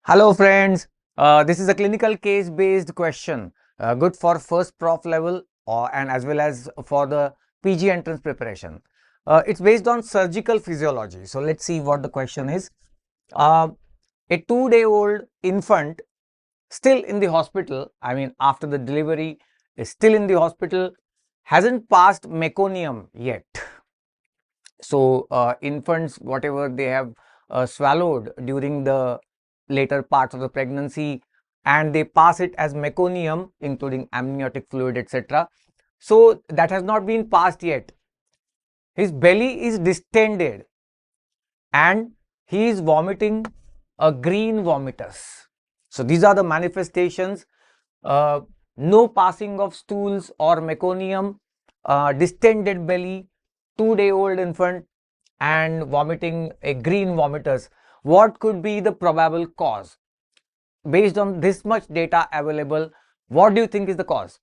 Hello friends, this is a clinical case based question, good for first prof level and as well as for the PG entrance preparation. It's based on surgical physiology. So let's see what the question is. Uh, a 2-day-old infant still in the hospital, I mean after the delivery is still in the hospital, hasn't passed meconium yet. So infants, whatever they have swallowed during the later parts of the pregnancy, and they pass it as meconium, including amniotic fluid, etc. So that has not been passed yet. His belly is distended and he is vomiting a green vomitus. So these are the manifestations. No passing of stools or meconium, distended belly, 2-day-old infant, and vomiting a green vomitus. What could be the probable cause? Based on this much data available, what do you think is the cause?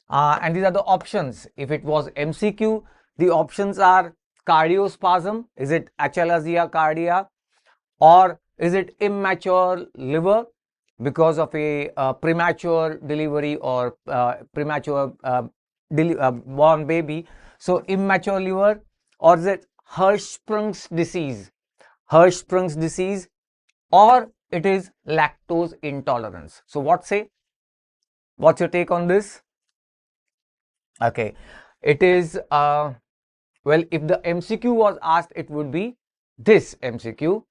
And these are the options. If it was MCQ, the options are cardiospasm, is it achalasia cardia, or is it immature liver because of a premature delivery or premature born baby? So immature liver, or is it Hirschsprung's disease? Hirschsprung's disease, or it is lactose intolerance. So what say? What's your take on this? Okay, it is well, if the MCQ was asked, it would be this MCQ,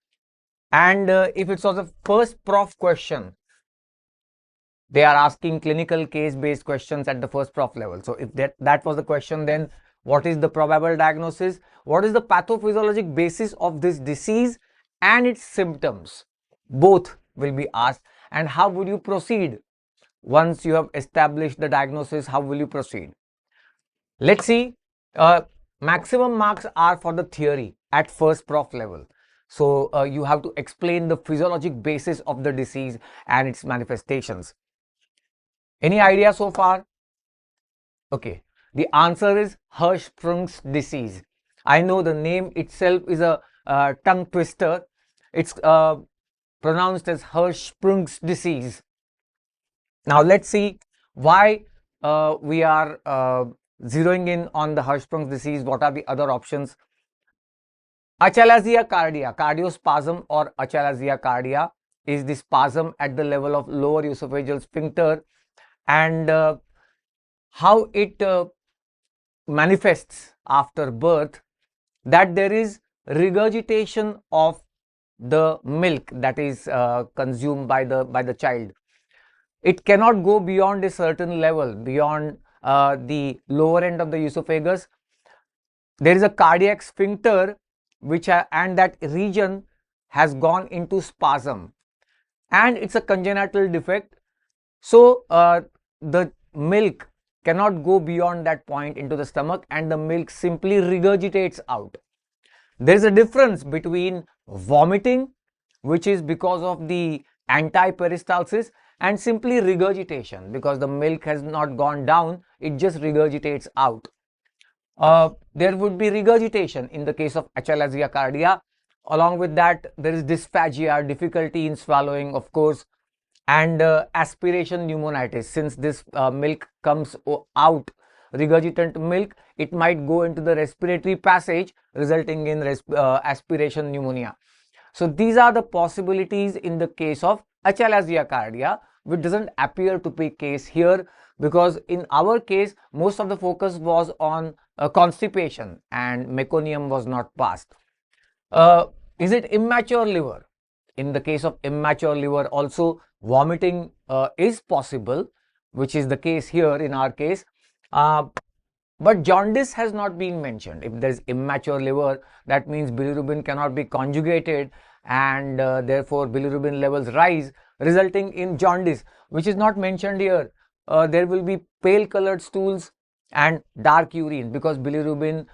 and if it was a first prof question, they are asking clinical case based questions at the first prof level. So if that was the question, then what is the probable diagnosis? What is the pathophysiologic basis of this disease and its symptoms? Both will be asked. And how would you proceed once you have established the diagnosis? How will you proceed? Let's see. Maximum marks are for the theory at first prof level. So you have to explain the physiologic basis of the disease and its manifestations. Any idea so far? Okay, the answer is Hirschsprung's disease. I know the name itself is a tongue twister. It's pronounced as Hirschsprung's disease. Now let's see why we are zeroing in on the Hirschsprung's disease. What are the other options? Achalasia cardia, cardiospasm or achalasia cardia is the spasm at the level of lower esophageal sphincter, and how it manifests after birth, that there is regurgitation of the milk that is consumed by the child. It cannot go beyond a certain level, beyond the lower end of the esophagus. There is a cardiac sphincter and that region has gone into spasm, and it's a congenital defect. So the milk cannot go beyond that point into the stomach, and the milk simply regurgitates out. There is a difference between vomiting, which is because of the antiperistalsis, and simply regurgitation, because the milk has not gone down, it just regurgitates out. There would be regurgitation in the case of achalasia cardia. Along with that, there is dysphagia, difficulty in swallowing, of course, and aspiration pneumonitis. Since this milk comes out, regurgitant milk, it might go into the respiratory passage, resulting in aspiration pneumonia. So these are the possibilities in the case of achalasia cardia, which doesn't appear to be case here, because in our case most of the focus was on constipation and meconium was not passed. Is it immature liver? In the case of immature liver also, vomiting is possible, which is the case here in our case, but jaundice has not been mentioned. If there is immature liver, that means bilirubin cannot be conjugated, and therefore bilirubin levels rise, resulting in jaundice, which is not mentioned here. There will be pale colored stools and dark urine, because bilirubin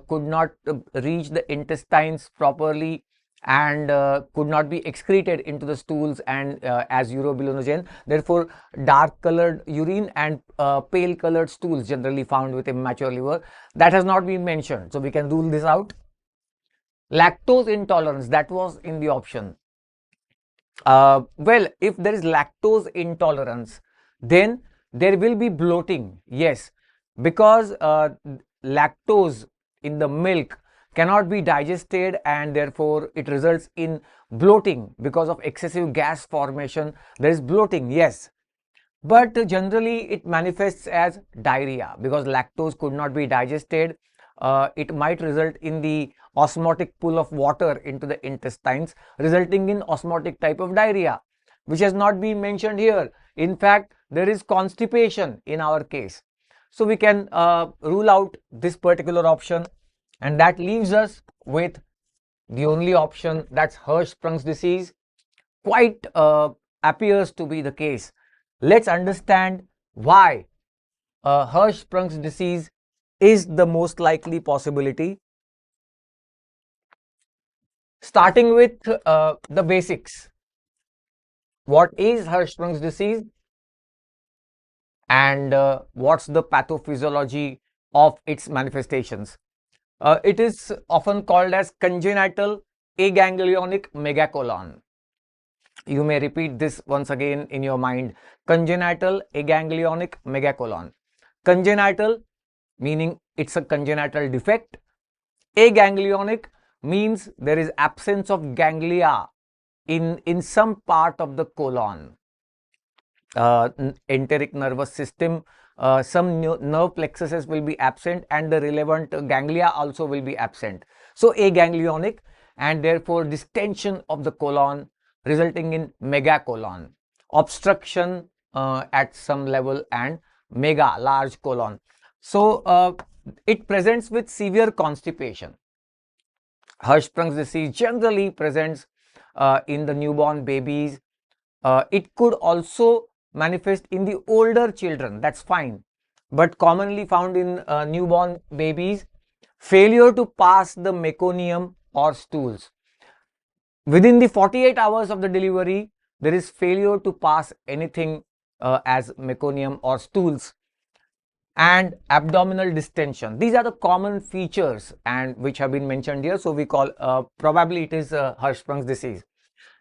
could not reach the intestines properly and could not be excreted into the stools and as urobilinogen. Therefore, dark colored urine and pale colored stools generally found with immature liver. That has not been mentioned, so we can rule this out. Lactose intolerance, that was in the option. Well, if there is lactose intolerance, then there will be bloating. Yes, because lactose in the milk cannot be digested, and therefore it results in bloating because of excessive gas formation. There is bloating, yes, but generally it manifests as diarrhea because lactose could not be digested. It might result in the osmotic pull of water into the intestines, resulting in osmotic type of diarrhea, which has not been mentioned here. In fact, there is constipation in our case. So we can rule out this particular option, and that leaves us with the only option, that's Hirschsprung's disease. Quite appears to be the case. Let's understand why Hirschsprung's disease is the most likely possibility. Starting with the basics. What is Hirschsprung's disease, and what's the pathophysiology of its manifestations? It is often called as congenital aganglionic megacolon. You may repeat this once again in your mind. Congenital aganglionic megacolon. Congenital meaning it's a congenital defect. Aganglionic means there is absence of ganglia in some part of the colon. Enteric nervous system, some nerve plexuses will be absent, and the relevant ganglia also will be absent. So aganglionic, and therefore distension of the colon resulting in megacolon, obstruction at some level, and mega, large colon. So it presents with severe constipation. Hirschsprung's disease generally presents in the newborn babies. It could also manifest in the older children, that's fine, but commonly found in newborn babies. Failure to pass the meconium or stools. Within the 48 hours of the delivery, there is failure to pass anything as meconium or stools, and abdominal distension. These are the common features and which have been mentioned here. So we call probably it is Hirschsprung's disease.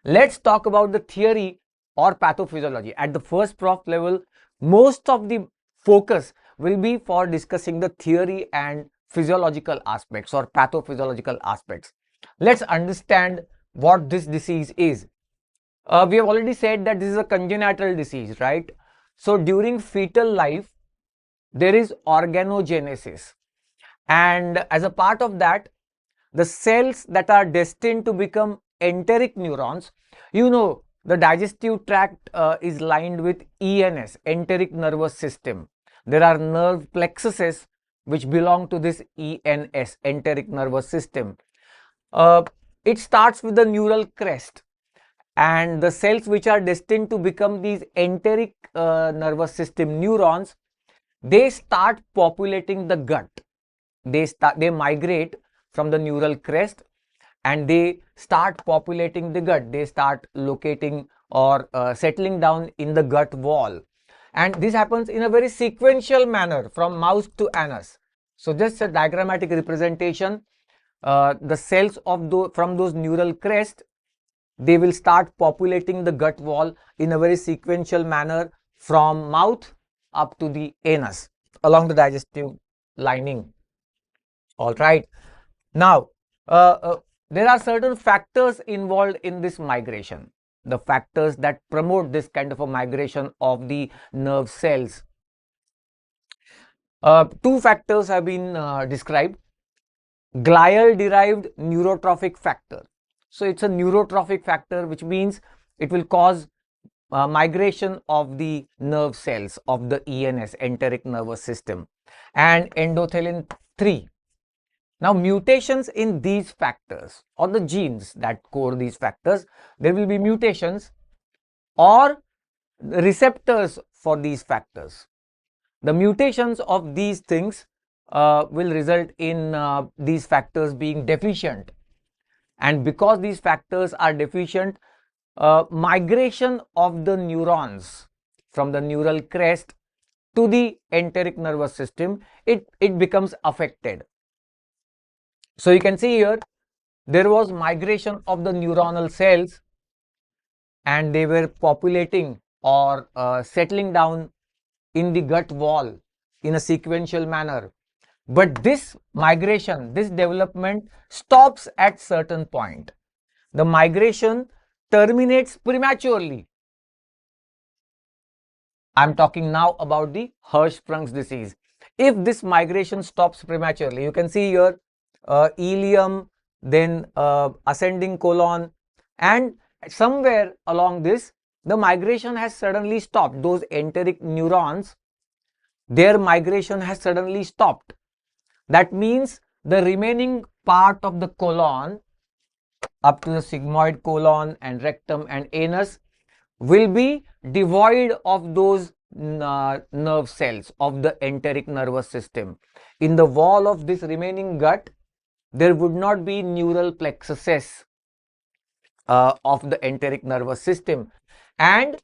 Let's talk about the theory or pathophysiology. At the first prof level, most of the focus will be for discussing the theory and physiological aspects or pathophysiological aspects. Let's understand what this disease is. We have already said that this is a congenital disease, right? So during fetal life, there is organogenesis, and as a part of that, the cells that are destined to become enteric neurons, the digestive tract is lined with ENS, enteric nervous system. There are nerve plexuses which belong to this ENS, enteric nervous system. It starts with the neural crest, and the cells which are destined to become these enteric nervous system neurons, they start populating the gut. They migrate from the neural crest, and they start populating the gut. They start locating or settling down in the gut wall, and this happens in a very sequential manner from mouth to anus. So just a diagrammatic representation. The cells of from those neural crest, they will start populating the gut wall in a very sequential manner from mouth up to the anus along the digestive lining. All right. Now, there are certain factors involved in this migration, the factors that promote this kind of a migration of the nerve cells. Two factors have been described. Glial derived neurotrophic factor. So it's a neurotrophic factor, which means it will cause migration of the nerve cells of the ENS, enteric nervous system, and endothelin 3. Now, mutations in these factors or the genes that code these factors, there will be mutations or receptors for these factors. The mutations of these things will result in these factors being deficient, and because these factors are deficient, migration of the neurons from the neural crest to the enteric nervous system, it becomes affected. So you can see here, there was migration of the neuronal cells and they were populating or settling down in the gut wall in a sequential manner. But this migration, this development stops at certain point. The migration terminates prematurely. I'm talking now about the Hirschsprung's disease. If this migration stops prematurely, you can see here ileum, then ascending colon, and somewhere along this, the migration has suddenly stopped. Those enteric neurons, their migration has suddenly stopped. That means the remaining part of the colon up to the sigmoid colon and rectum and anus will be devoid of those nerve cells of the enteric nervous system. In the wall of this remaining gut, there would not be neural plexuses of the enteric nervous system, and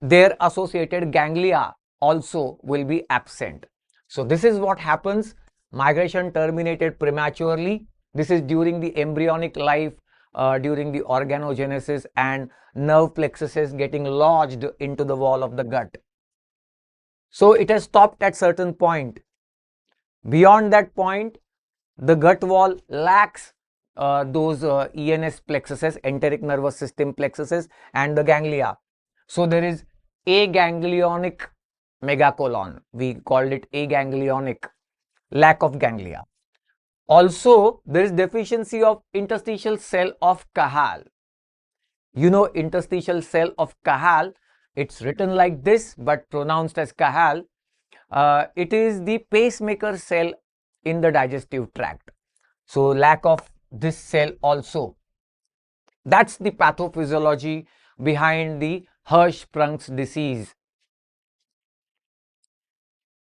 their associated ganglia also will be absent. So this is what happens. Migration terminated prematurely. This is during the embryonic life, during the organogenesis, and nerve plexuses getting lodged into the wall of the gut. So it has stopped at certain point. Beyond that point, the gut wall lacks those ENS plexuses, enteric nervous system plexuses, and the ganglia. So there is aganglionic megacolon. We called it aganglionic, lack of ganglia. Also, there is deficiency of interstitial cell of Cajal. You know, interstitial cell of Cajal, it's written like this but pronounced as Cajal. It is the pacemaker cell in the digestive tract. So lack of this cell also. That's the pathophysiology behind the Hirschsprung's disease.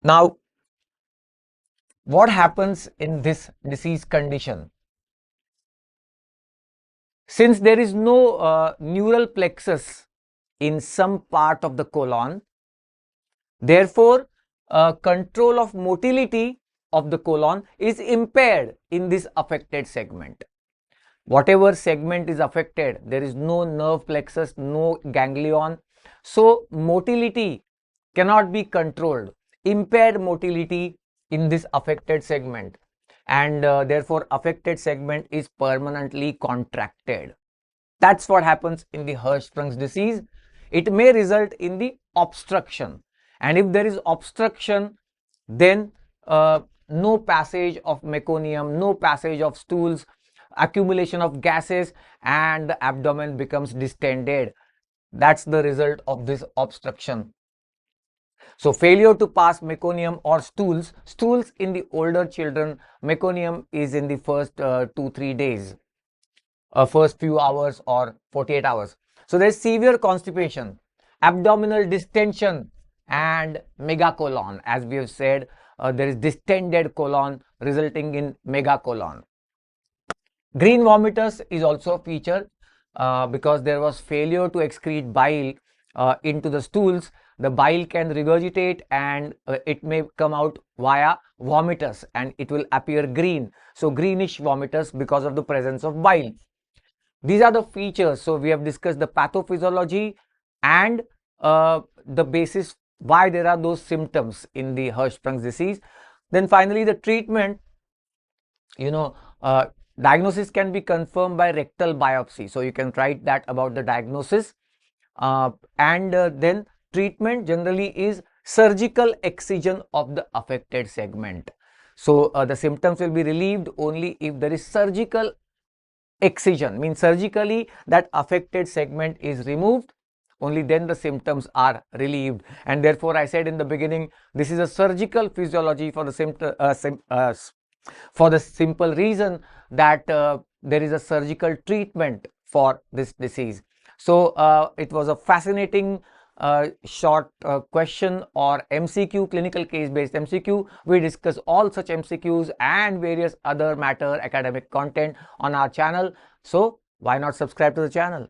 Now, what happens in this disease condition? Since there is no neural plexus in some part of the colon, therefore, control of motility of the colon is impaired in this affected segment. Whatever segment is affected, there is no nerve plexus, no ganglion. So, motility cannot be controlled. Impaired motility in this affected segment, and therefore affected segment is permanently contracted. That's what happens in the Hirschsprung's disease. It may result in the obstruction, and if there is obstruction, then no passage of meconium, no passage of stools, accumulation of gases, and the abdomen becomes distended. That's the result of this obstruction. So failure to pass meconium or stools in the older children, meconium is in the first 2-3 days, first few hours or 48 hours. So there's severe constipation, abdominal distension, and megacolon. As we have said, there is distended colon resulting in megacolon. Green vomitus is also a feature because there was failure to excrete bile into the stools. The bile can regurgitate and it may come out via vomitus and it will appear green. So greenish vomitus because of the presence of bile. These are the features. So we have discussed the pathophysiology and the basis why there are those symptoms in the Hirschsprung's disease. Then finally the treatment, diagnosis can be confirmed by rectal biopsy. So you can write that about the diagnosis. Then treatment generally is surgical excision of the affected segment. So the symptoms will be relieved only if there is surgical excision, means surgically that affected segment is removed. Only then the symptoms are relieved. And therefore, I said in the beginning, this is a surgical physiology for the for the simple reason that there is a surgical treatment for this disease. So it was a fascinating short question or MCQ, clinical case based MCQ. We discuss all such MCQs and various other matter academic content on our channel. So why not subscribe to the channel?